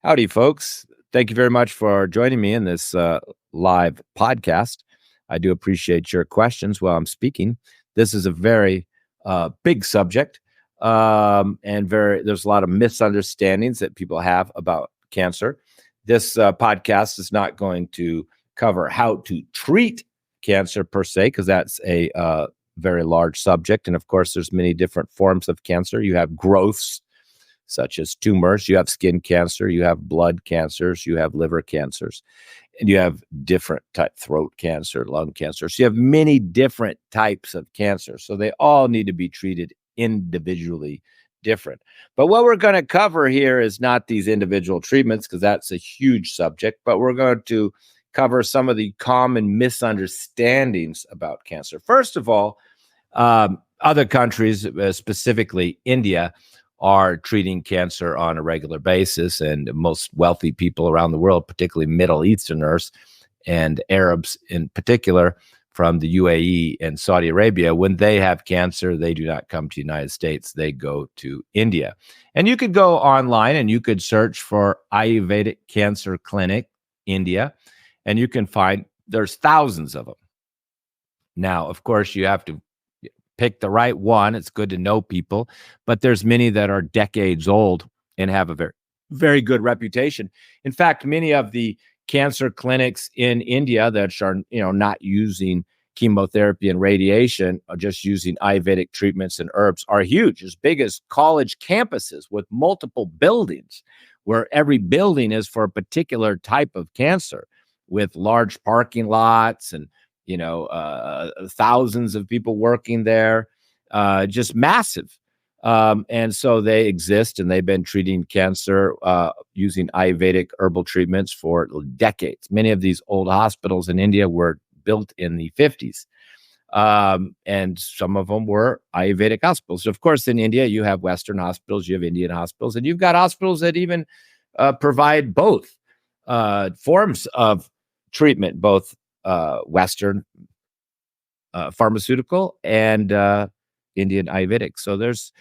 Howdy, folks. Thank you very much for joining me in this live podcast. I do appreciate your questions while I'm speaking. This is a very big subject, and there's a lot of misunderstandings that people have about cancer. This podcast is not going to cover how to treat cancer per se, because that's a very large subject. And of course, there's many different forms of cancer. You have growths, such as tumors, you have skin cancer, you have blood cancers, you have liver cancers, and you have different type throat cancer, lung cancer. So you have many different types of cancer. So they all need to be treated individually different. But what we're going to cover here is not these individual treatments, because that's a huge subject, but we're going to cover some of the common misunderstandings about cancer. First of all, other countries, specifically India, are treating cancer on a regular basis. And most wealthy people around the world, particularly Middle Easterners and Arabs in particular from the UAE and Saudi Arabia, when they have cancer, they do not come to the United States. They go to India. And you could go online and you could search for Ayurvedic Cancer Clinic, India, and you can find there's thousands of them. Now, of course, you have to pick the right one. It's good to know people, but there's many that are decades old and have a very, very good reputation. In fact, many of the cancer clinics in India that are, not using chemotherapy and radiation, are just using Ayurvedic treatments and herbs, are huge, as big as college campuses with multiple buildings, where every building is for a particular type of cancer, with large parking lots and thousands of people working there, just massive. And so they exist, and they've been treating cancer using Ayurvedic herbal treatments for decades. Many of these old hospitals in India were built in the 50s. And some of them were Ayurvedic hospitals. Of course, in India, you have Western hospitals, you have Indian hospitals, and you've got hospitals that even provide both forms of treatment, both Western pharmaceutical and Indian Ayurvedic. So there's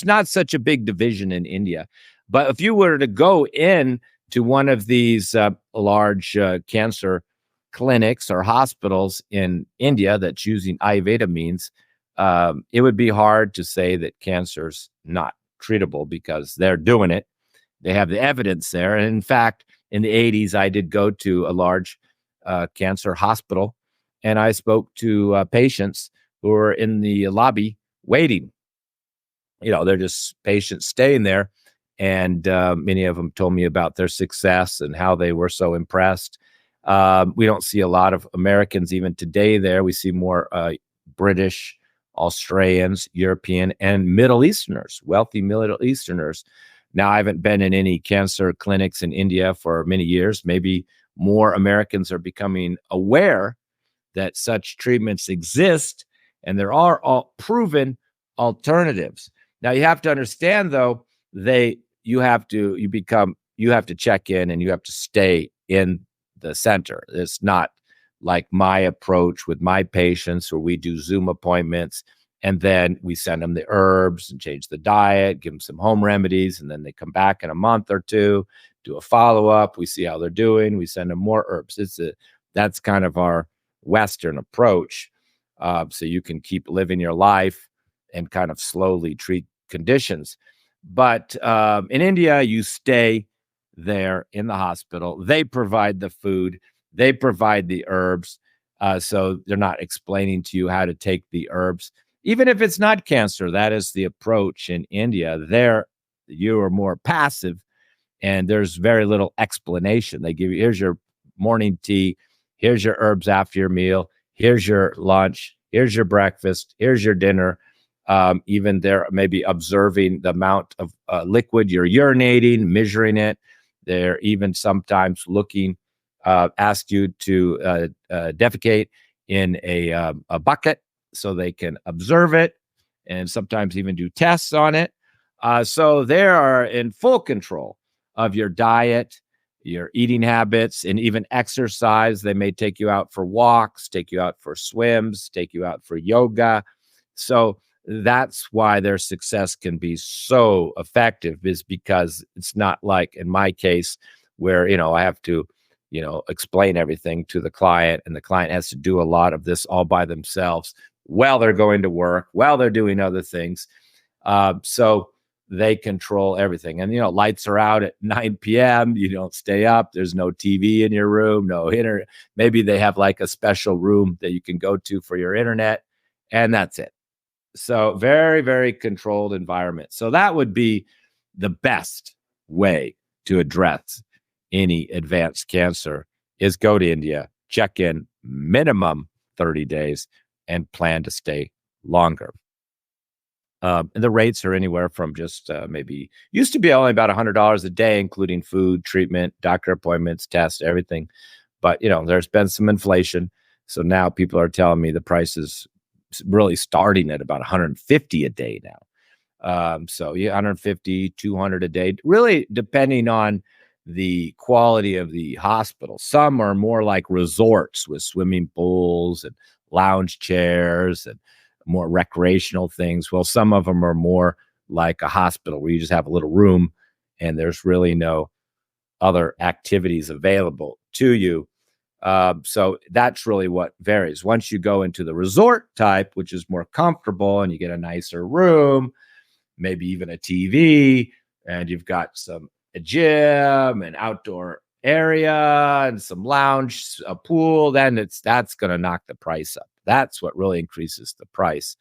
not such a big division in India. But if you were to go in to one of these large cancer clinics or hospitals in India that's using Ayurveda means, it would be hard to say that cancer's not treatable, because they're doing it. They have the evidence there. And in fact, in the 80s, I did go to a large cancer hospital, and I spoke to patients who were in the lobby waiting. They're just patients staying there, and many of them told me about their success and how they were so impressed. We don't see a lot of Americans even today there. We see more British, Australians, European, and Middle Easterners, wealthy Middle Easterners. Now, I haven't been in any cancer clinics in India for many years. Maybe more Americans are becoming aware that such treatments exist, and there are all proven alternatives. Now, you have to understand, though, you have to check in, and you have to stay in the center. It's not like my approach with my patients, where we do Zoom appointments, and then we send them the herbs and change the diet, give them some home remedies, and then they come back in a month or two, do a follow-up. We see how they're doing. We send them more herbs. That's kind of our Western approach. So you can keep living your life and kind of slowly treat conditions. But in India, you stay there in the hospital. They provide the food. They provide the herbs. So they're not explaining to you how to take the herbs. Even if it's not cancer, that is the approach in India. There, you are more passive, and there's very little explanation. They give you, here's your morning tea, here's your herbs after your meal, here's your lunch, here's your breakfast, here's your dinner. Even they're maybe observing the amount of liquid you're urinating, measuring it. They're even sometimes ask you to defecate in a bucket, so they can observe it, and sometimes even do tests on it. So they are in full control of your diet, your eating habits, and even exercise. They may take you out for walks, take you out for swims, take you out for yoga. So that's why their success can be so effective, is because it's not like in my case where, I have to, explain everything to the client, and the client has to do a lot of this all by themselves while they're going to work, while they're doing other things. So they control everything. And, lights are out at 9 p.m. You don't stay up. There's no TV in your room, no internet. Maybe they have like a special room that you can go to for your internet, and that's it. So very, very controlled environment. So that would be the best way to address any advanced cancer, is go to India, check in minimum 30 days, and plan to stay longer. And the rates are anywhere from just maybe used to be only about $100 a day, including food, treatment, doctor appointments, tests, everything. But, there's been some inflation. So now people are telling me the price is really starting at about $150 a day now. So yeah, 150, 200 a day, really depending on the quality of the hospital. Some are more like resorts with swimming pools and lounge chairs and more recreational things. Well, some of them are more like a hospital where you just have a little room and there's really no other activities available to you. So that's really what varies. Once you go into the resort type, which is more comfortable and you get a nicer room, maybe even a TV, and you've got a gym, an outdoor area, and some lounge, a pool, then that's going to knock the price up. That's what really increases the price.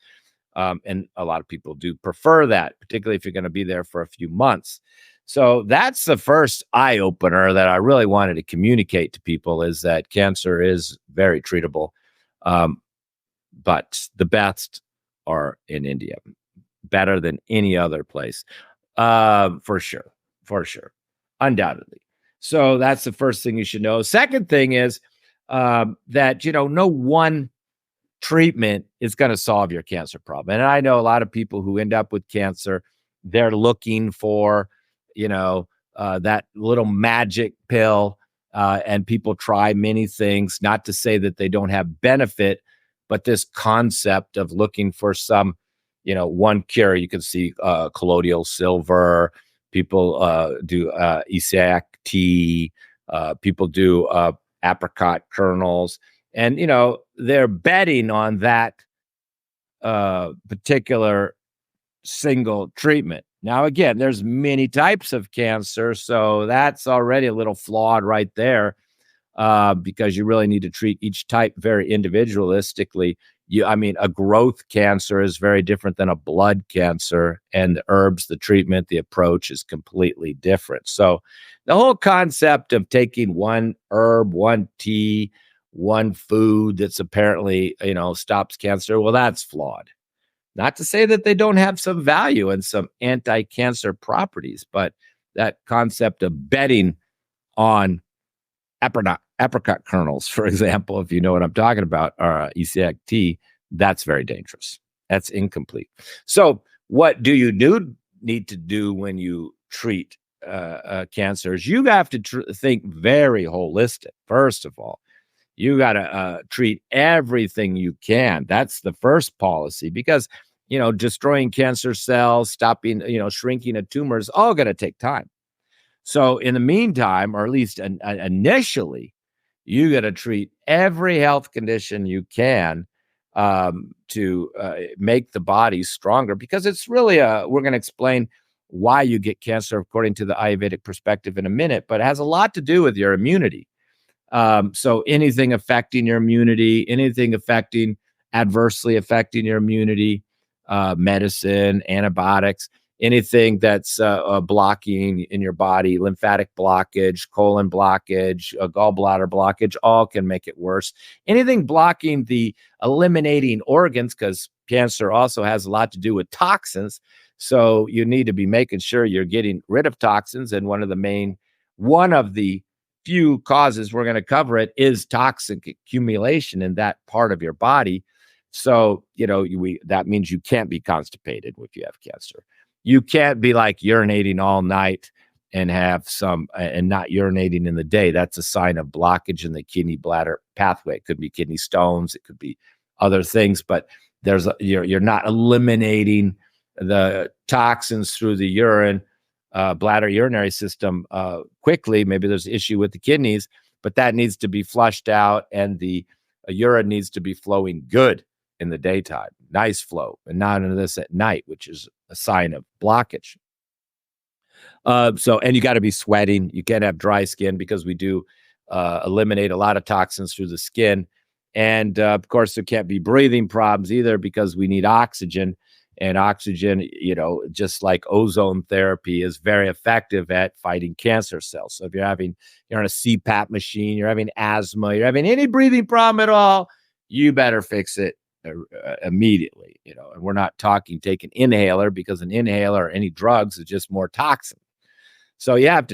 And a lot of people do prefer that, particularly if you're going to be there for a few months. So that's the first eye opener that I really wanted to communicate to people, is that cancer is very treatable. But the best are in India, better than any other place. For sure, undoubtedly. So that's the first thing you should know. Second thing is that, no one treatment is going to solve your cancer problem. And I know a lot of people who end up with cancer, they're looking for, that little magic pill. And people try many things, not to say that they don't have benefit, but this concept of looking for some, one cure. You can see colloidal silver. People do Isiac tea. People do apricot kernels. And, they're betting on that particular single treatment. Now, again, there's many types of cancer, so that's already a little flawed right there, because you really need to treat each type very individualistically. A growth cancer is very different than a blood cancer, and the herbs, the treatment, the approach is completely different. So the whole concept of taking one herb, one tea, one food that's apparently, stops cancer, well, that's flawed. Not to say that they don't have some value and some anti-cancer properties, but that concept of betting on apricot kernels, for example, if you know what I'm talking about, or Isiac tea, that's very dangerous. That's incomplete. So what do you need to do when you treat cancers? You have to think very holistic. First of all, you got to treat everything you can. That's the first policy, because, destroying cancer cells, stopping, shrinking a tumor is all going to take time. So in the meantime, or at least initially, you got to treat every health condition you can to make the body stronger, because it's really we're going to explain why you get cancer according to the Ayurvedic perspective in a minute, but it has a lot to do with your immunity. So anything affecting your immunity, anything adversely affecting your immunity, medicine, antibiotics, anything that's blocking in your body, lymphatic blockage, colon blockage, gallbladder blockage, all can make it worse. Anything blocking the eliminating organs, because cancer also has a lot to do with toxins. So you need to be making sure you're getting rid of toxins. And one of the few causes we're going to cover it is toxic accumulation in that part of your body. So, that means you can't be constipated if you have cancer. You can't be like urinating all night and and not urinating in the day. That's a sign of blockage in the kidney bladder pathway. It could be kidney stones. It could be other things, but you're not eliminating the toxins through the urine, bladder urinary system quickly. Maybe there's an issue with the kidneys, but that needs to be flushed out, and the urine needs to be flowing good in the daytime, nice flow, and not into this at night, which is a sign of blockage. And you got to be sweating. You can't have dry skin, because we do eliminate a lot of toxins through the skin. And of course, there can't be breathing problems either, because we need oxygen. And oxygen, just like ozone therapy, is very effective at fighting cancer cells. So if you're on a CPAP machine, you're having asthma, you're having any breathing problem at all, you better fix it immediately. And we're not talking take an inhaler, because an inhaler or any drugs is just more toxin. So you have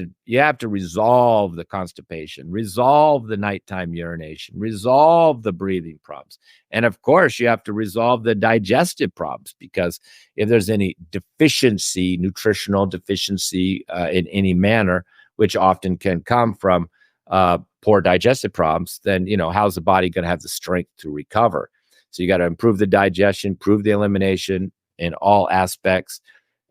to resolve the constipation, resolve the nighttime urination, resolve the breathing problems. And of course, you have to resolve the digestive problems, because if there's any deficiency, nutritional deficiency in any manner, which often can come from poor digestive problems, then, how's the body going to have the strength to recover? So you got to improve the digestion, improve the elimination in all aspects.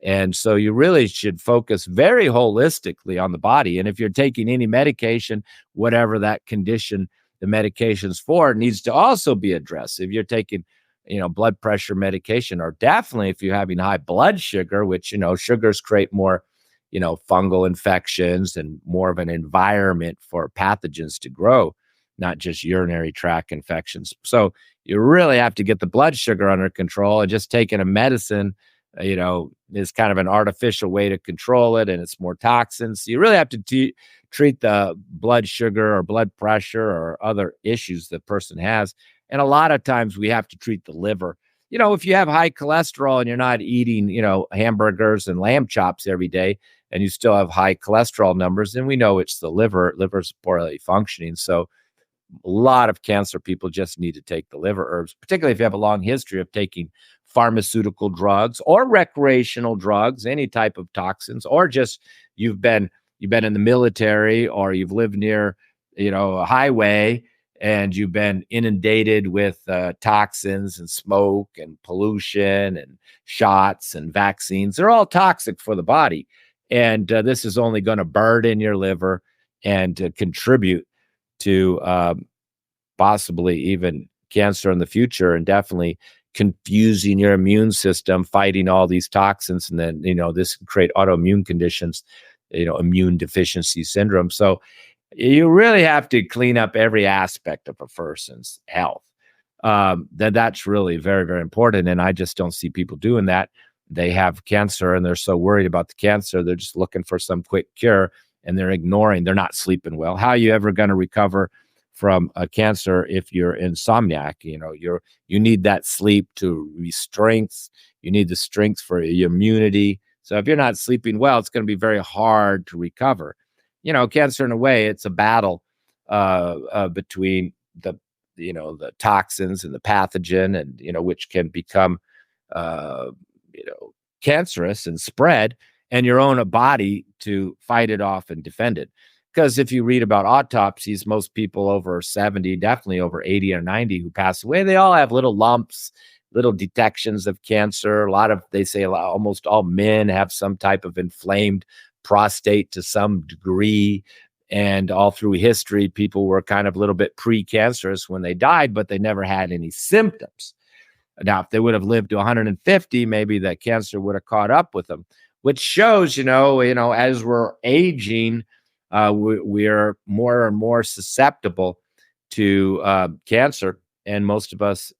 And so you really should focus very holistically on the body. And if you're taking any medication, whatever that condition the medication's for, needs to also be addressed. If you're taking, blood pressure medication, or definitely if you're having high blood sugar, which, sugars create more, fungal infections and more of an environment for pathogens to grow, not just urinary tract infections. So you really have to get the blood sugar under control, and just taking a medicine is kind of an artificial way to control it, and it's more toxins. So you really have to treat the blood sugar or blood pressure or other issues the person has. And a lot of times we have to treat the liver. If you have high cholesterol and you're not eating, hamburgers and lamb chops every day, and you still have high cholesterol numbers, then we know it's the liver. Liver's poorly functioning. So a lot of cancer people just need to take the liver herbs, particularly if you have a long history of taking pharmaceutical drugs or recreational drugs, any type of toxins, or just you've been in the military, or you've lived near, a highway, and you've been inundated with toxins and smoke and pollution and shots and vaccines. They're all toxic for the body. And this is only going to burden your liver and contribute to possibly even cancer in the future, and definitely confusing your immune system, fighting all these toxins. And then, this can create autoimmune conditions, immune deficiency syndrome. So you really have to clean up every aspect of a person's health. That's really very, very important. And I just don't see people doing that. They have cancer and they're so worried about the cancer, they're just looking for some quick cure, and they're not sleeping well. How are you ever going to recover from a cancer if you're insomniac? You need that sleep to re-strength. You need the strength for your immunity. So if you're not sleeping well, it's going to be very hard to recover. Cancer, in a way, it's a battle between the toxins and the pathogen, and which can become cancerous and spread, and your own body to fight it off and defend it. Because if you read about autopsies, most people over 70, definitely over 80 or 90 who pass away, they all have little lumps, little detections of cancer. They say almost all men have some type of inflamed prostate to some degree. And all through history, people were kind of a little bit precancerous when they died, but they never had any symptoms. Now, if they would have lived to 150, maybe that cancer would have caught up with them, which shows, as we're aging, we're more and more susceptible to cancer, and most of us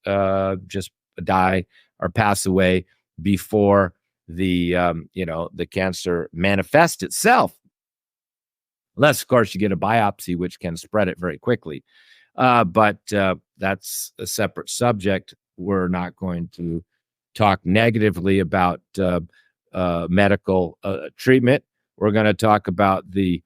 just die or pass away before the cancer manifests itself. Unless, of course, you get a biopsy, which can spread it very quickly. But that's a separate subject. We're not going to talk negatively about medical treatment. We're going to talk about the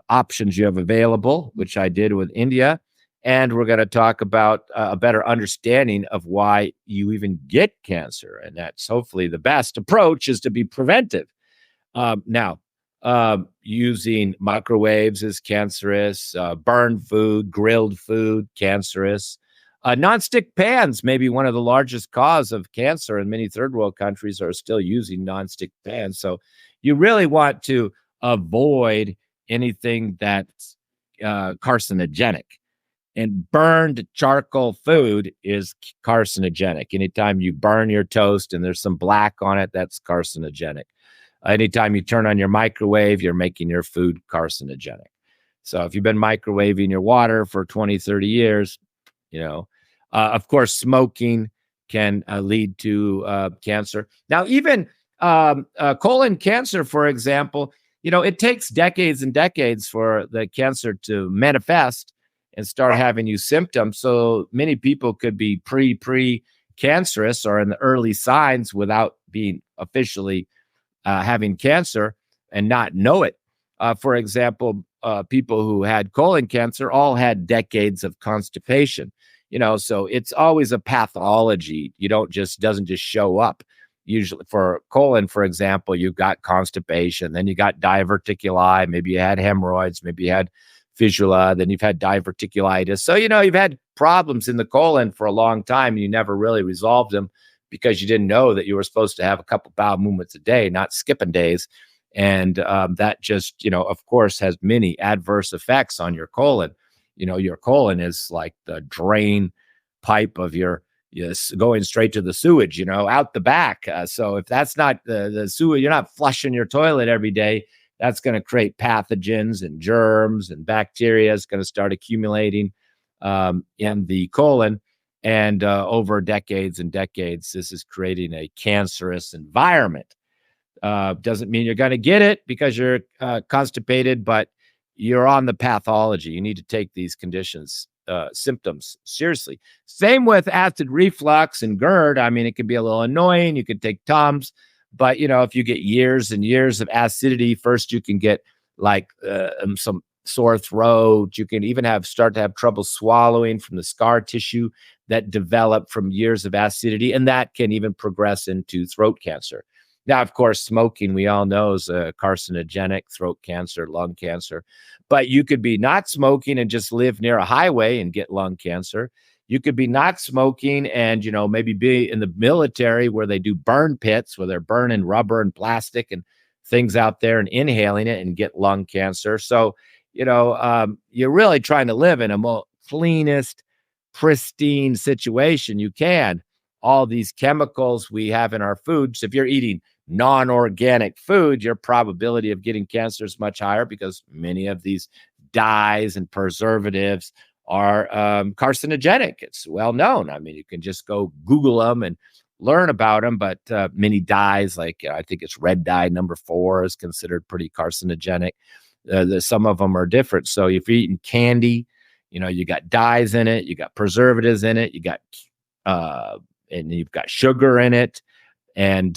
options you have available, which I did with India. And we're going to talk about a better understanding of why you even get cancer. And that's hopefully the best approach, is to be preventive. Now, using microwaves is cancerous, burned food, grilled food, cancerous. Nonstick pans may be one of the largest cause of cancer, and many third world countries are still using nonstick pans. So you really want to avoid anything that's carcinogenic. And burned charcoal food is carcinogenic. Anytime you burn your toast and there's some black on it, that's carcinogenic. Anytime you turn on your microwave, you're making your food carcinogenic. So if you've been microwaving your water for 20, 30 years, of course, smoking can lead to cancer. Now, even colon cancer, for example, it takes decades and decades for the cancer to manifest and start having you symptoms. So many people could be pre-cancerous or in the early signs without being officially having cancer and not know it. For example, people who had colon cancer all had decades of constipation. So it's always a pathology. Doesn't just show up. Usually for colon, for example, you've got constipation, then you got diverticuli, maybe you had hemorrhoids, maybe you had fistula, then you've had diverticulitis. So, you've had problems in the colon for a long time. And you never really resolved them because you didn't know that you were supposed to have a couple bowel movements a day, not skipping days. And that just, of course, has many adverse effects on your colon. Your colon is like the drain pipe of your going straight to the sewage, out the back. So if that's not the sewage, you're not flushing your toilet every day. That's going to create pathogens and germs and bacteria is going to start accumulating in the colon. And over decades and decades, this is creating a cancerous environment. Doesn't mean you're going to get it because you're constipated, but you're on the pathology. You need to take these conditions, symptoms seriously. Same with acid reflux and GERD. I mean, it can be a little annoying. You can take Tums. But, if you get years and years of acidity, first you can get like some sore throat. You can even start to have trouble swallowing from the scar tissue that developed from years of acidity. And that can even progress into throat cancer. Now, of course, smoking, we all know, is a carcinogenic, throat cancer, lung cancer. But you could be not smoking and just live near a highway and get lung cancer. You could be not smoking and, maybe be in the military where they do burn pits, where they're burning rubber and plastic and things out there and inhaling it and get lung cancer. So, you're really trying to live in a most cleanest, pristine situation you can. All these chemicals we have in our foods, if you're eating non-organic food, your probability of getting cancer is much higher because many of these dyes and preservatives are carcinogenic. It's well known. I mean, you can just go Google them and learn about them, but many dyes, like I think it's red dye number 4 is considered pretty carcinogenic. Some of them are different. So if you're eating candy, you got dyes in it, you got preservatives in it, you got and you've got sugar in it. And,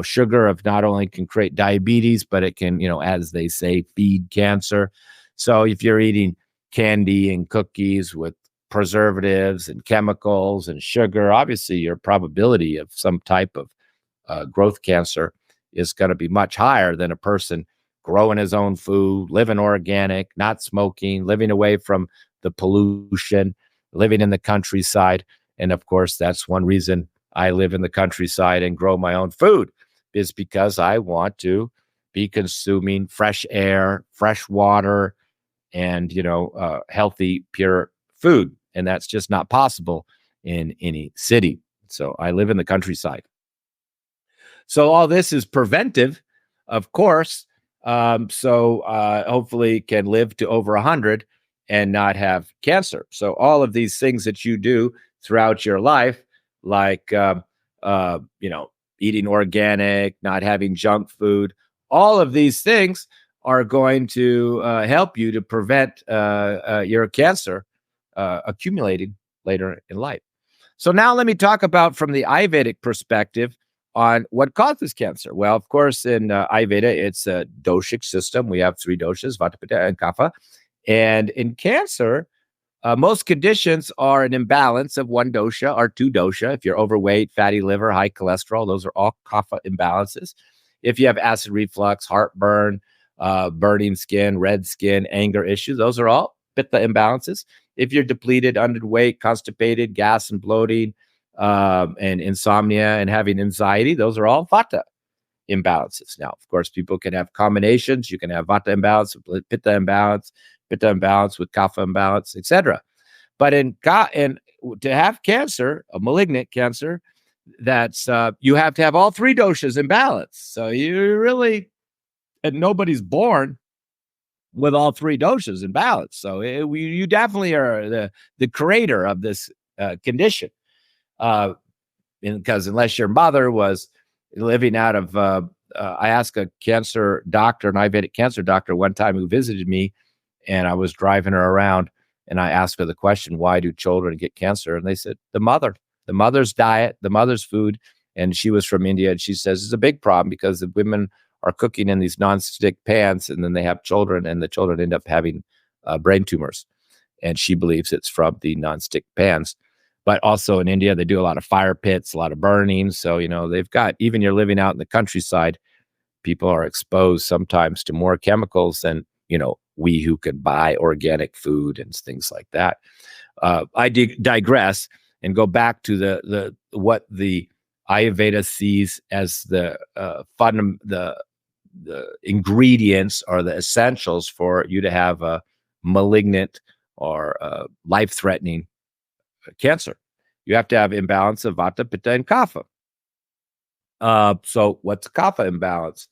sugar not only can create diabetes, but it can, as they say, feed cancer. So if you're eating candy and cookies with preservatives and chemicals and sugar, obviously your probability of some type of growth cancer is going to be much higher than a person growing his own food, living organic, not smoking, living away from the pollution, living in the countryside. And of course, that's one reason I live in the countryside and grow my own food, is because I want to be consuming fresh air, fresh water, and, healthy, pure food. And that's just not possible in any city. So I live in the countryside. So all this is preventive, of course. So hopefully can live to over 100 and not have cancer. So all of these things that you do throughout your life, like, eating organic, not having junk food, all of these things are going to help you to prevent your cancer accumulating later in life. So now let me talk about from the Ayurvedic perspective on what causes cancer. Well, of course, in Ayurveda, it's a doshic system. We have 3 doshas, Vata, Pitta, and Kapha. And in cancer, most conditions are an imbalance of 1 dosha or 2 dosha. If you're overweight, fatty liver, high cholesterol, those are all kapha imbalances. If you have acid reflux, heartburn, burning skin, red skin, anger issues, those are all pitta imbalances. if you're depleted, underweight, constipated, gas and bloating, and insomnia and having anxiety, those are all vata imbalances. Now, of course, people can have combinations. You can have vata imbalance, pitta imbalance, with kapha imbalance, etc. But and to have cancer, a malignant cancer, that's you have to have all three doshas in balance. So you really, and nobody's born with all three doshas in balance. So you definitely are the creator of this condition. Because unless your mother was living out of, I asked a cancer doctor, an Ayurvedic cancer doctor, one time who visited me, and I was driving her around, and I asked her the question, why do children get cancer? And they said, the mother's diet, the mother's food. And she was from India, and she says it's a big problem because the women are cooking in these nonstick pans, and then they have children, and the children end up having brain tumors. And she believes it's from the nonstick pans. But also in India, they do a lot of fire pits, a lot of burning. So, they've got, even you're living out in the countryside, people are exposed sometimes to more chemicals than, we who can buy organic food and things like that. I digress and go back to the what the Ayurveda sees as the ingredients or the essentials for you to have a malignant or life-threatening cancer. You have to have imbalance of vata, pitta, and kapha. So what's kapha imbalance?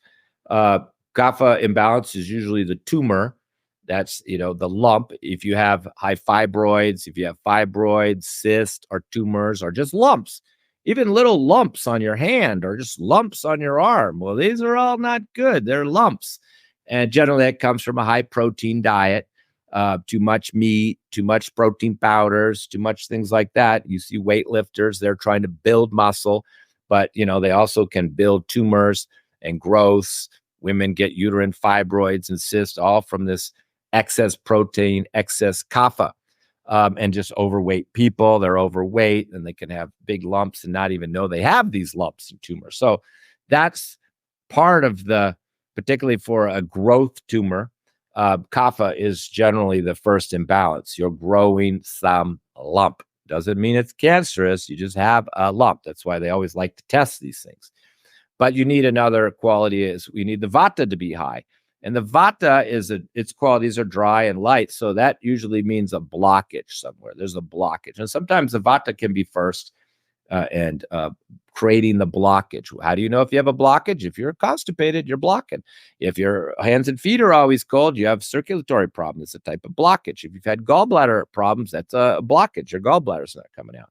Kapha imbalance is usually the tumor. That's, the lump. If you have high fibroids, cysts or tumors or just lumps, even little lumps on your hand or just lumps on your arm. Well, these are all not good. They're lumps. And generally that comes from a high protein diet. Too much meat, too much protein powders, too much things like that. You see weightlifters, they're trying to build muscle, but they also can build tumors and growths. Women get uterine fibroids and cysts, all from this excess protein, excess kapha, and just overweight people. They're overweight and they can have big lumps and not even know they have these lumps and tumors. So that's part of particularly for a growth tumor. Kapha is generally the first imbalance. You're growing some lump. Doesn't mean it's cancerous. You just have a lump. That's why they always like to test these things. But you need another quality is we need the vata to be high. And the vata its qualities are dry and light. So that usually means a blockage somewhere. There's a blockage. And sometimes the vata can be first and creating the blockage. How do you know if you have a blockage? If you're constipated, you're blocking. If your hands and feet are always cold, you have circulatory problems. It's a type of blockage. If you've had gallbladder problems, that's a blockage. Your gallbladder's not coming out.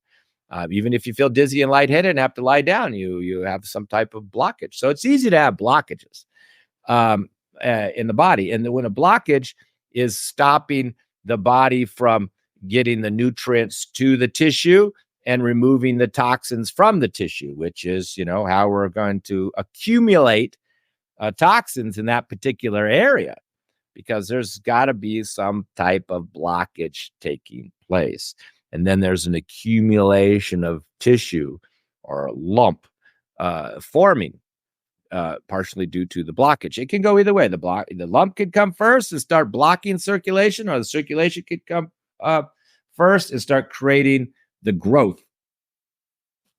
Even if you feel dizzy and lightheaded and have to lie down, you have some type of blockage. So it's easy to have blockages in the body. And when a blockage is stopping the body from getting the nutrients to the tissue and removing the toxins from the tissue, which is, how we're going to accumulate toxins in that particular area, because there's got to be some type of blockage taking place. And then there's an accumulation of tissue or lump forming, partially due to the blockage. It can go either way. The lump could come first and start blocking circulation, or the circulation could come first and start creating the growth.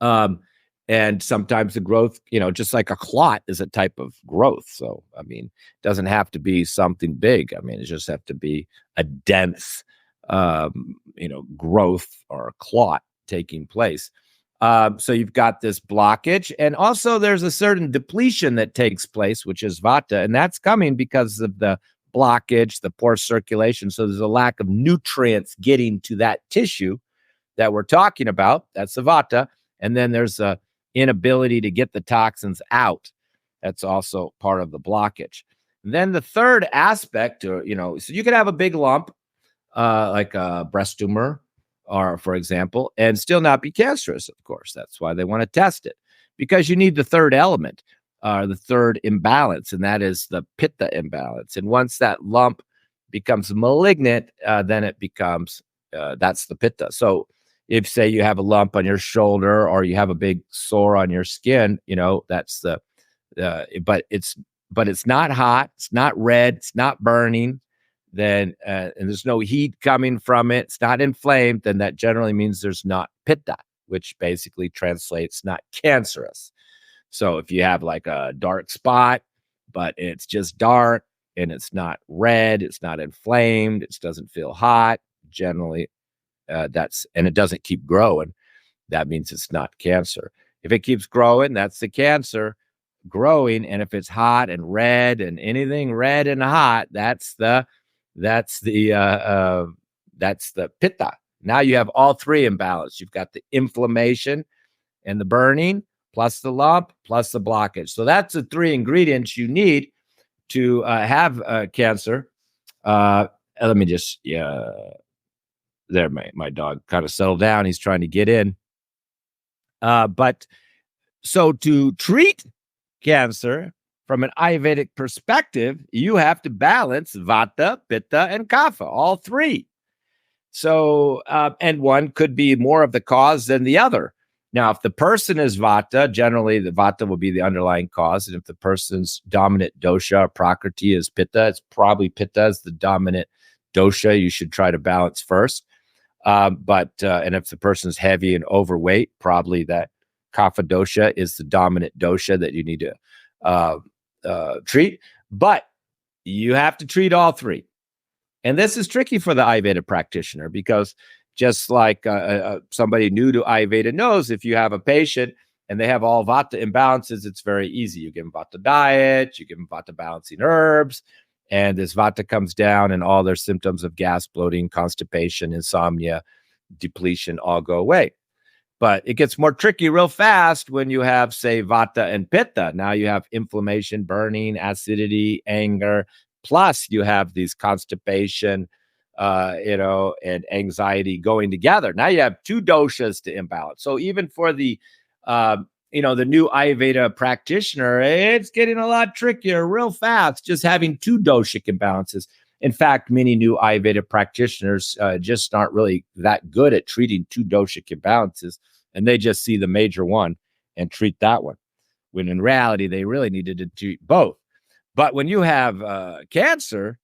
And sometimes the growth, just like a clot is a type of growth. So, it doesn't have to be something big. It just have to be a dense, growth or a clot taking place. So you've got this blockage, and also there's a certain depletion that takes place, which is vata, and that's coming because of the blockage, the poor circulation. So there's a lack of nutrients getting to that tissue that we're talking about. That's the vata. And then there's a inability to get the toxins out. That's also part of the blockage. And then the third aspect, so you could have a big lump, like a breast tumor, or for example, and still not be cancerous, of course. That's why they want to test it, because you need the third element, the third imbalance, and that is the pitta imbalance. And once that lump becomes malignant, then it becomes, that's the pitta. So if, say, you have a lump on your shoulder or you have a big sore on your skin, that's but it's not hot, it's not red, it's not burning. then and there's no heat coming from it, it's not inflamed, then that generally means there's not pitta, which basically translates not cancerous. So if you have like a dark spot, but it's just dark and it's not red, it's not inflamed, it doesn't feel hot, generally and it doesn't keep growing, that means it's not cancer. If it keeps growing, that's the cancer growing. And if it's hot and red and anything red and hot, that's the pitta. Now you have all three imbalanced. You've got the inflammation and the burning, plus the lump, plus the blockage. So that's the three ingredients you need to have cancer. Let me just, there, my dog kind of settled down. He's trying to get in. But so to treat cancer from an Ayurvedic perspective, you have to balance Vata, Pitta, and Kapha, all three. So, and one could be more of the cause than the other. Now, if the person is Vata, generally the Vata will be the underlying cause. And if the person's dominant dosha or prakriti is Pitta, it's probably Pitta is the dominant dosha you should try to balance first. And if the person's heavy and overweight, probably that Kapha dosha is the dominant dosha that you need to treat. But you have to treat all three. And this is tricky for the Ayurveda practitioner because just like somebody new to Ayurveda knows, if you have a patient and they have all Vata imbalances, it's very easy. You give them Vata diet, you give them Vata balancing herbs, and this Vata comes down and all their symptoms of gas, bloating, constipation, insomnia, depletion all go away. But it gets more tricky real fast when you have, say, Vata and Pitta. Now you have inflammation, burning, acidity, anger, plus you have these constipation, and anxiety going together. Now you have two doshas to imbalance. So even for the, the new Ayurveda practitioner, it's getting a lot trickier real fast, just having two doshic imbalances. In fact, many new Ayurveda practitioners just aren't really that good at treating two doshic imbalances, and they just see the major one and treat that one, when in reality, they really needed to treat both. But when you have cancer,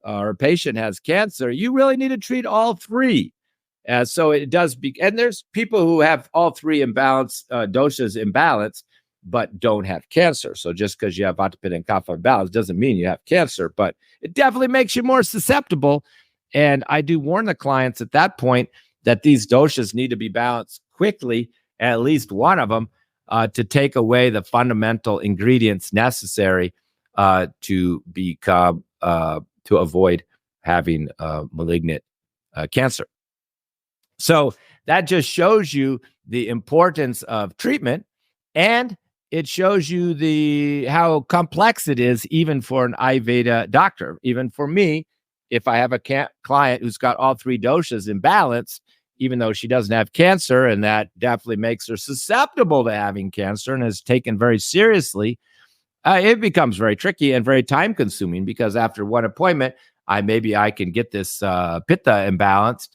or a patient has cancer, you really need to treat all three. So it does and there's people who have all three doshas imbalanced, but don't have cancer. So just because you have Vata, Pitta, and Kapha imbalance doesn't mean you have cancer, but it definitely makes you more susceptible. And I do warn the clients at that point that these doshas need to be balanced quickly, at least one of them, to take away the fundamental ingredients necessary to become to avoid having malignant cancer. So that just shows you the importance of treatment, and it shows you how complex it is, even for an Ayurveda doctor. Even for me, if I have a client who's got all three doshas imbalanced, even though she doesn't have cancer, and that definitely makes her susceptible to having cancer and is taken very seriously, it becomes very tricky and very time consuming, because after one appointment, I can get this Pitta imbalanced,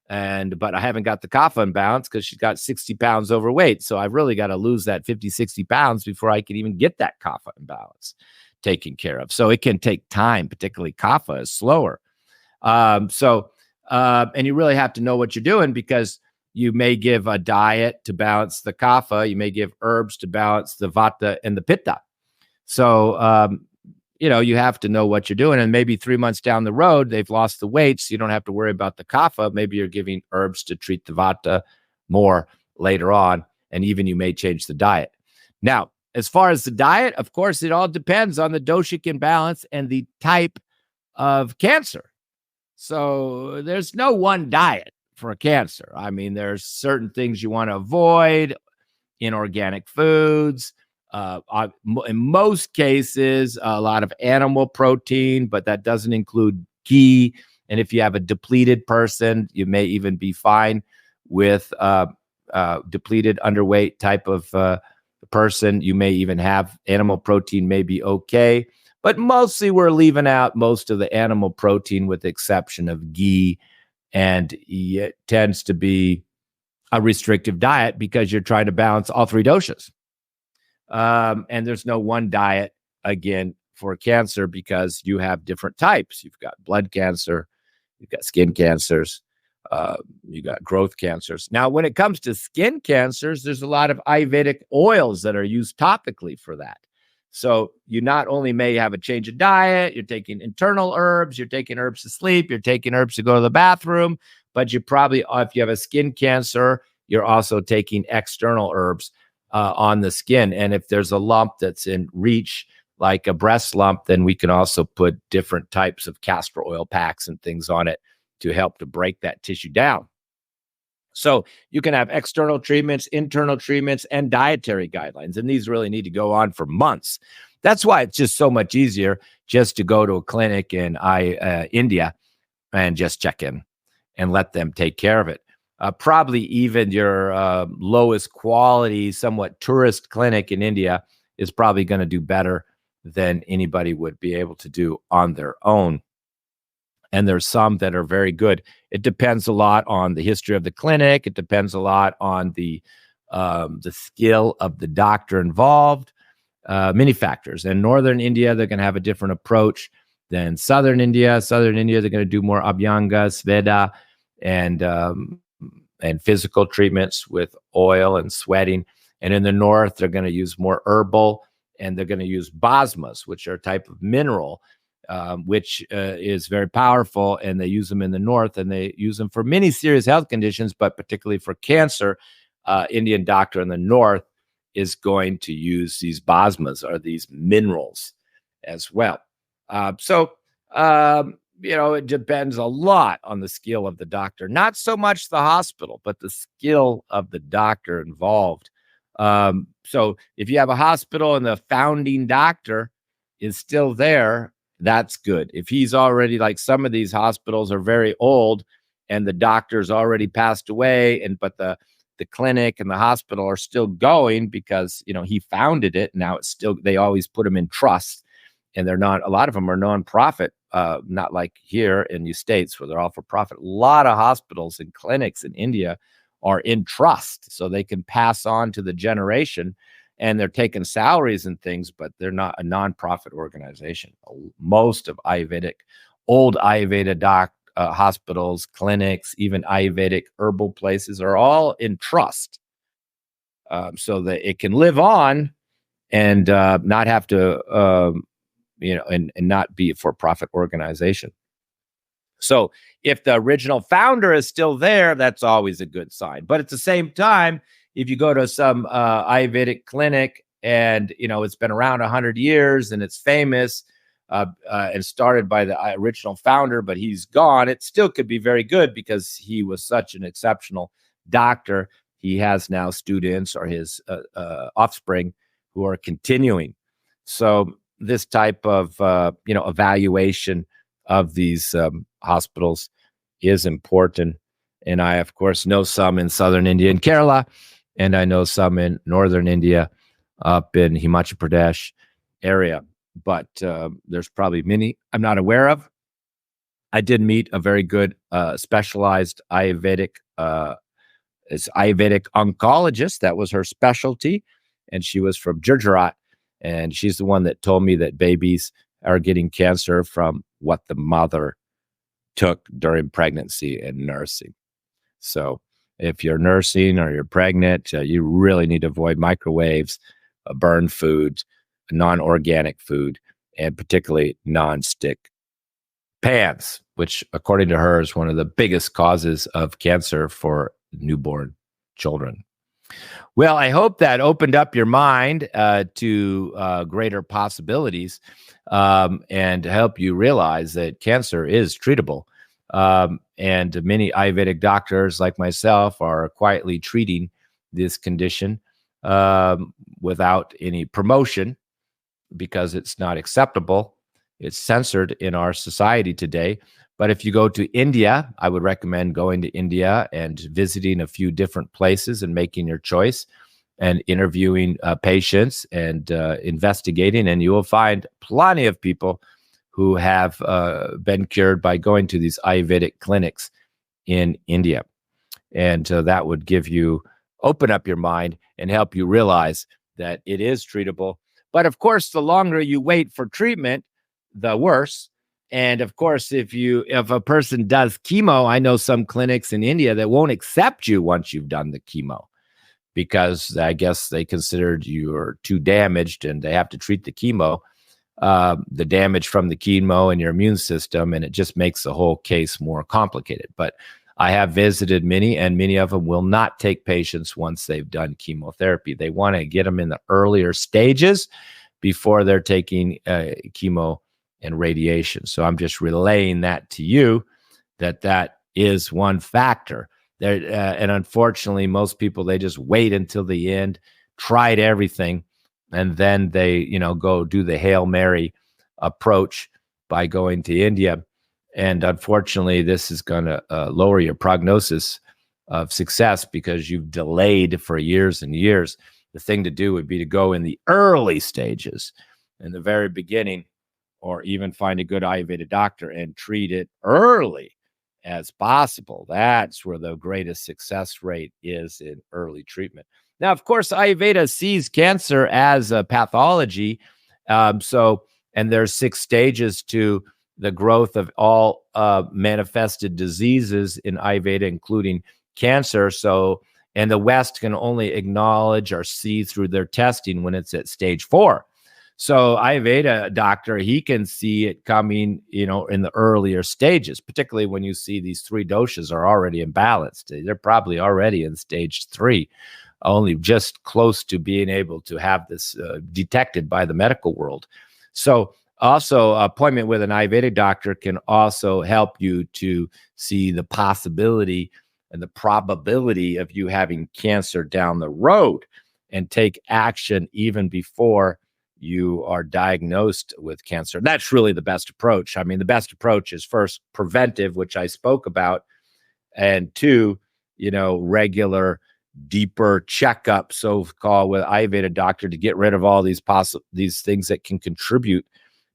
but I haven't got the Kapha imbalanced because she's got 60 pounds overweight. So I've really got to lose that 50, 60 pounds before I can even get that Kapha imbalance taken care of. So it can take time, particularly Kapha is slower. And you really have to know what you're doing, because you may give a diet to balance the Kapha. You may give herbs to balance the Vata and the Pitta. So, you have to know what you're doing. And maybe 3 months down the road, they've lost the weight, so you don't have to worry about the Kapha. Maybe you're giving herbs to treat the Vata more later on, and even you may change the diet. Now, as far as the diet, of course, it all depends on the doshic imbalance and the type of cancer. So there's no one diet for cancer. I mean, there's certain things you want to avoid, inorganic foods, in most cases, a lot of animal protein, but that doesn't include ghee. And if you have a depleted person, you may even be fine with depleted, underweight type of person. You may even have animal protein, may be okay. But mostly we're leaving out most of the animal protein, with the exception of ghee. And it tends to be a restrictive diet because you're trying to balance all three doshas. And there's no one diet, again, for cancer because you have different types. You've got blood cancer, you've got skin cancers, you got growth cancers. Now, when it comes to skin cancers, there's a lot of Ayurvedic oils that are used topically for that. So you not only may have a change of diet, you're taking internal herbs, you're taking herbs to sleep, you're taking herbs to go to the bathroom, but you probably, if you have a skin cancer, you're also taking external herbs on the skin. And if there's a lump that's in reach, like a breast lump, then we can also put different types of castor oil packs and things on it to help to break that tissue down. So you can have external treatments, internal treatments, and dietary guidelines. And these really need to go on for months. That's why it's just so much easier just to go to a clinic in India and just check in and let them take care of it. Probably even your lowest quality, somewhat tourist clinic in India is probably going to do better than anybody would be able to do on their own. And there's some that are very good. It depends a lot on the history of the clinic. It depends a lot on the skill of the doctor involved. Many factors. In northern India, they're going to have a different approach than southern India. Southern India, they're going to do more abhyanga, sveda, and physical treatments with oil and sweating. And in the north, they're going to use more herbal, and they're going to use basmas, which are a type of mineral, which is very powerful, and they use them in the north, and they use them for many serious health conditions, but particularly for cancer. Indian doctor in the north is going to use these basmas, or these minerals, as well. It depends a lot on the skill of the doctor, not so much the hospital, but the skill of the doctor involved. So if you have a hospital and the founding doctor is still there, that's good. If he's already, like some of these hospitals are very old and the doctor's already passed away, but the clinic and the hospital are still going because, he founded it. Now it's still, they always put them in trust, and they're not, a lot of them are nonprofit, not like here in the States where they're all for profit. A lot of hospitals and clinics in India are in trust, so they can pass on to the generation, and they're taking salaries and things, but they're not a nonprofit organization. Most of old Ayurveda hospitals, clinics, even Ayurvedic herbal places are all in trust, so that it can live on and not have to, and not be a for-profit organization. So if the original founder is still there, that's always a good sign. But at the same time, if you go to some Ayurvedic clinic and, it's been around 100 years and it's famous and started by the original founder, but he's gone, it still could be very good because he was such an exceptional doctor. He has now students or his offspring who are continuing. So this type of, evaluation of these hospitals is important. And I, of course, know some in southern India and Kerala, and I know some in northern India up in Himachal Pradesh area. But there's probably many I'm not aware of. I did meet a very good specialized Ayurvedic oncologist. That was her specialty, and she was from Gujarat. And she's the one that told me that babies are getting cancer from what the mother took during pregnancy and nursing. So if you're nursing or you're pregnant, you really need to avoid microwaves, burned food, non-organic food, and particularly non-stick pans, which, according to her, is one of the biggest causes of cancer for newborn children. Well, I hope that opened up your mind to greater possibilities and help you realize that cancer is treatable. And many Ayurvedic doctors like myself are quietly treating this condition without any promotion because it's not acceptable. It's censored in our society today. But if you go to India, I would recommend going to India and visiting a few different places and making your choice and interviewing patients and investigating. And you will find plenty of people who have been cured by going to these Ayurvedic clinics in India. And that would open up your mind and help you realize that it is treatable. But of course, the longer you wait for treatment, the worse. And of course, if a person does chemo, I know some clinics in India that won't accept you once you've done the chemo, because I guess they considered you're too damaged and they have to treat the damage from the chemo and your immune system, and it just makes the whole case more complicated. But I have visited many, and many of them will not take patients once they've done chemotherapy. They want to get them in the earlier stages before they're taking chemo and radiation. So I'm just relaying that to you, that is one factor. And unfortunately, most people, they just wait until the end, tried everything, and then they, go do the Hail Mary approach by going to India. And unfortunately, this is going to lower your prognosis of success because you've delayed for years and years. The thing to do would be to go in the early stages, in the very beginning, or even find a good Ayurveda doctor and treat it early as possible. That's where the greatest success rate is, in early treatment. Now, of course, Ayurveda sees cancer as a pathology. And there's 6 stages to the growth of all manifested diseases in Ayurveda, including cancer. And the West can only acknowledge or see through their testing when it's at stage 4. So Ayurveda doctor, he can see it coming, in the earlier stages, particularly when you see these 3 doshas are already imbalanced. They're probably already in stage 3, only just close to being able to have this detected by the medical world. So also, appointment with an Ayurvedic doctor can also help you to see the possibility and the probability of you having cancer down the road, and take action even before you are diagnosed with cancer. That's really the best approach. I mean, the best approach is first preventive, which I spoke about, and 2, regular, deeper checkup, so-called, with Ayurveda doctor, to get rid of all these things that can contribute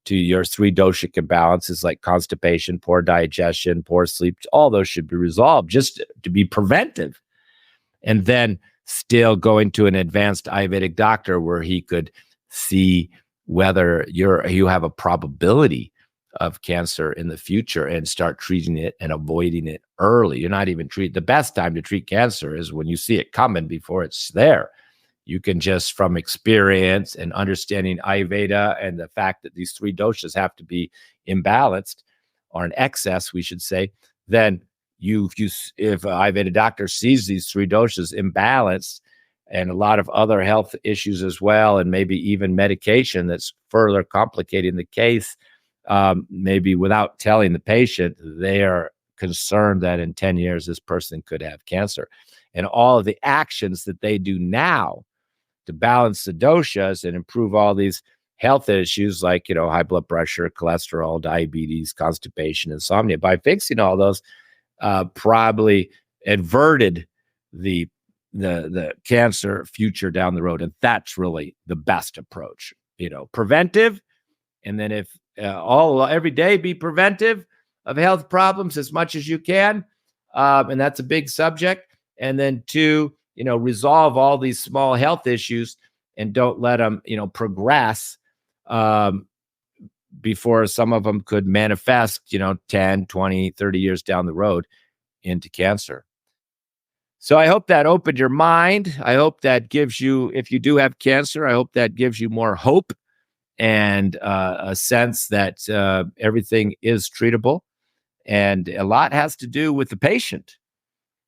to your 3 doshic imbalances, like constipation, poor digestion, poor sleep. All those should be resolved just to be preventive. And then still going to an advanced Ayurvedic doctor where he could see whether you have a probability of cancer in the future, and start treating it and avoiding it early. You're not even the best time to treat cancer is when you see it coming before it's there. You can just, from experience and understanding Ayurveda and the fact that these 3 doshas have to be imbalanced, or in excess, we should say, then if an Ayurveda doctor sees these 3 doshas imbalanced, and a lot of other health issues as well, and maybe even medication that's further complicating the case, maybe without telling the patient, they are concerned that in 10 years this person could have cancer. And all of the actions that they do now to balance the doshas and improve all these health issues like, high blood pressure, cholesterol, diabetes, constipation, insomnia, by fixing all those, probably averted the cancer future down the road. And that's really the best approach, preventive. And then if every day be preventive of health problems as much as you can. And that's a big subject. And then 2, resolve all these small health issues, and don't let them, progress before some of them could manifest, 10, 20, 30 years down the road into cancer. So I hope that opened your mind. I hope that gives you, if you do have cancer, I hope that gives you more hope and a sense that everything is treatable. And a lot has to do with the patient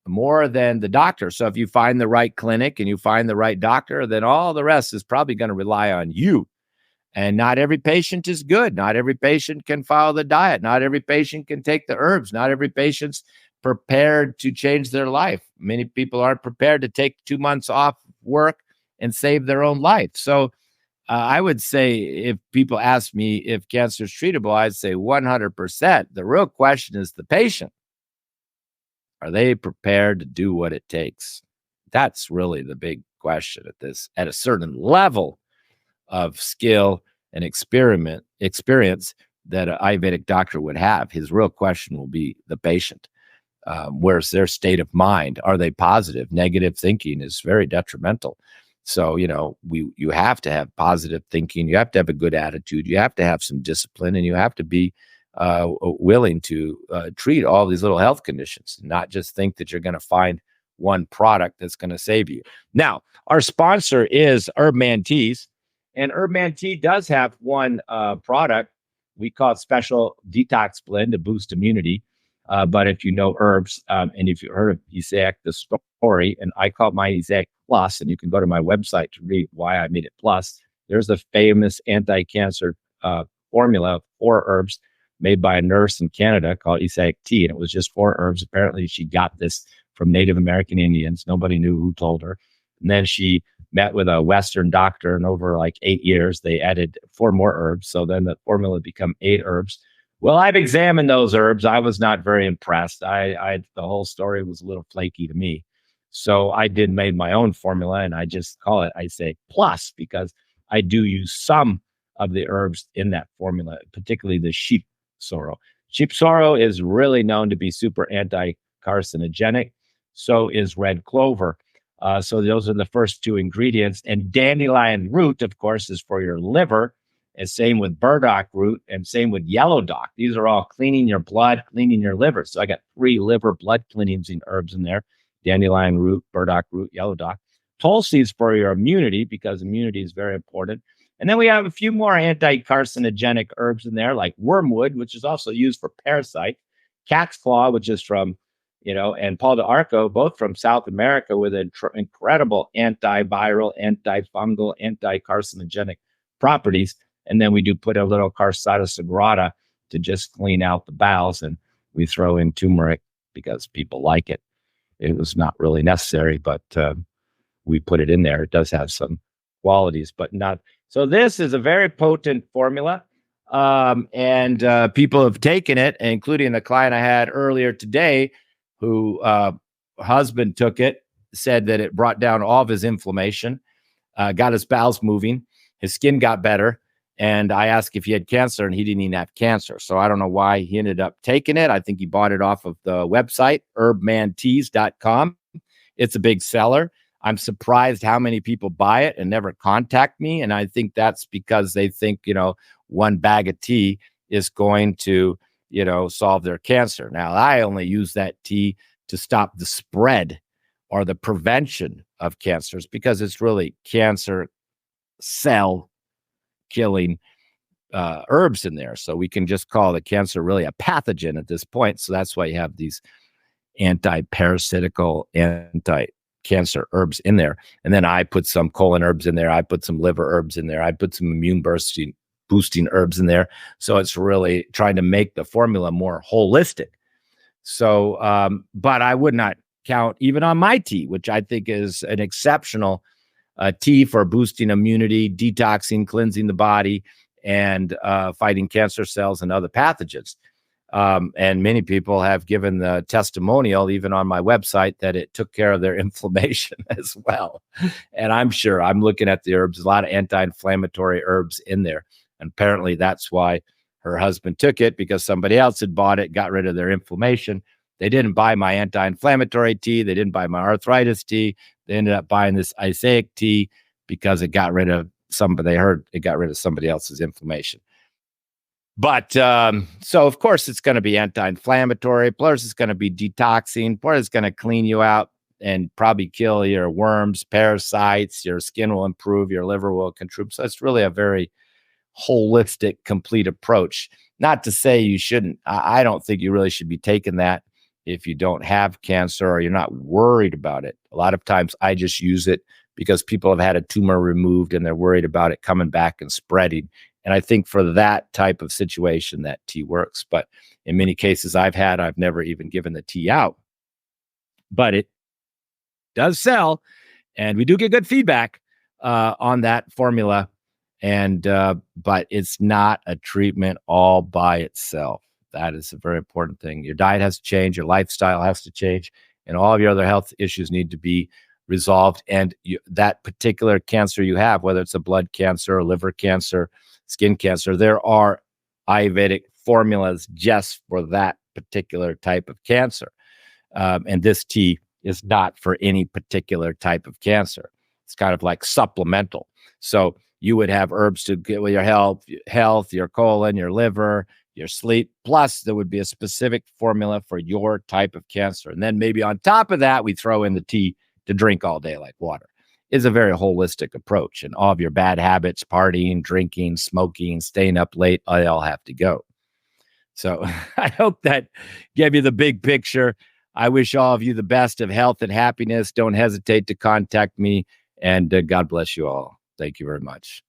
more than the doctor. So if you find the right clinic and you find the right doctor, then all the rest is probably going to rely on you. And not every patient is good. Not every patient can follow the diet. Not every patient can take the herbs. Not every patient's prepared to change their life. Many people aren't prepared to take 2 months off work and save their own life. So I would say, if people ask me if cancer is treatable, I'd say 100%. The real question is the patient. Are they prepared to do what it takes? That's really the big question at a certain level of skill and experience that an Ayurvedic doctor would have. His real question will be the patient. Where's their state of mind? Are they positive? Negative thinking is very detrimental. So, you have to have positive thinking. You have to have a good attitude. You have to have some discipline, and you have to be willing to treat all these little health conditions, not just think that you're going to find one product that's going to save you. Now, our sponsor is Herbman Teas, and Herbman Tea does have one product we call it Special Detox Blend to boost immunity. But if you know herbs, and if you heard of Isaac the story, and I call mine Isaac Plus, and you can go to my website to read why I made it Plus. There's a famous anti-cancer formula of 4 herbs made by a nurse in Canada called Isaac Tea, and it was just 4 herbs. Apparently, she got this from Native American Indians. Nobody knew who told her. And then she met with a Western doctor, and over like 8 years, they added 4 more herbs. So then the formula become 8 herbs. Well, I've examined those herbs. I was not very impressed. The whole story was a little flaky to me. So I made my own formula, and I just call it Isaac Plus because I do use some of the herbs in that formula, particularly the sheep sorrel. Sheep sorrel is really known to be super anti-carcinogenic. So is red clover. So those are the first 2 ingredients. And dandelion root, of course, is for your liver. And same with burdock root, and same with yellow dock. These are all cleaning your blood, cleaning your liver. So I got 3 liver blood cleansing herbs in there: dandelion root, burdock root, yellow dock. Tulsi is for your immunity because immunity is very important. And then we have a few more anti-carcinogenic herbs in there, like wormwood, which is also used for parasite, cat's claw, which is from, and Paul de Arco, both from South America, with incredible antiviral, antifungal, anti-carcinogenic properties. And then we do put a little Carcinata sagrada to just clean out the bowels. And we throw in turmeric because people like it. It was not really necessary, but we put it in there. It does have some qualities, but not. So this is a very potent formula. And people have taken it, including the client I had earlier today, who husband took it, said that it brought down all of his inflammation, got his bowels moving, his skin got better. And I asked if he had cancer, and he didn't even have cancer. So I don't know why he ended up taking it. I think he bought it off of the website, herbmanteas.com. It's a big seller. I'm surprised how many people buy it and never contact me. And I think that's because they think, one bag of tea is going to, solve their cancer. Now, I only use that tea to stop the spread or the prevention of cancers because it's really cancer cell killing herbs in there. So we can just call the cancer really a pathogen at this point. So that's why you have these anti-parasitical, anti-cancer herbs in there. And then I put some colon herbs in there. I put some liver herbs in there. I put some immune boosting herbs in there. So it's really trying to make the formula more holistic. So, but I would not count even on my tea, which I think is an exceptional tea for boosting immunity, detoxing, cleansing the body, and fighting cancer cells and other pathogens. And many people have given the testimonial, even on my website, that it took care of their inflammation as well. And I'm sure, I'm looking at the herbs, a lot of anti-inflammatory herbs in there. And apparently that's why her husband took it, because somebody else had bought it, got rid of their inflammation. They didn't buy my anti-inflammatory tea. They didn't buy my arthritis tea. They ended up buying this Isaac tea because it got rid of they heard it got rid of somebody else's inflammation. But so, of course, it's going to be anti-inflammatory. Plus, it's going to be detoxing. Plus, it's going to clean you out and probably kill your worms, parasites. Your skin will improve. Your liver will contribute. So it's really a very holistic, complete approach. Not to say you shouldn't. I don't think you really should be taking that if you don't have cancer or you're not worried about it. A lot of times I just use it because people have had a tumor removed and they're worried about it coming back and spreading. And I think for that type of situation, that tea works. But in many cases I've never even given the tea out. But it does sell, and we do get good feedback on that formula. And but it's not a treatment all by itself. That is a very important thing. Your diet has to change, your lifestyle has to change, and all of your other health issues need to be resolved. And that particular cancer you have, whether it's a blood cancer or liver cancer, skin cancer, there are Ayurvedic formulas just for that particular type of cancer. And this tea is not for any particular type of cancer. It's kind of like supplemental. So you would have herbs to get with your health, your colon, your liver, your sleep. Plus, there would be a specific formula for your type of cancer. And then maybe on top of that, we throw in the tea to drink all day like water. It's a very holistic approach. And all of your bad habits, partying, drinking, smoking, staying up late, they all have to go. So I hope that gave you the big picture. I wish all of you the best of health and happiness. Don't hesitate to contact me. And God bless you all. Thank you very much.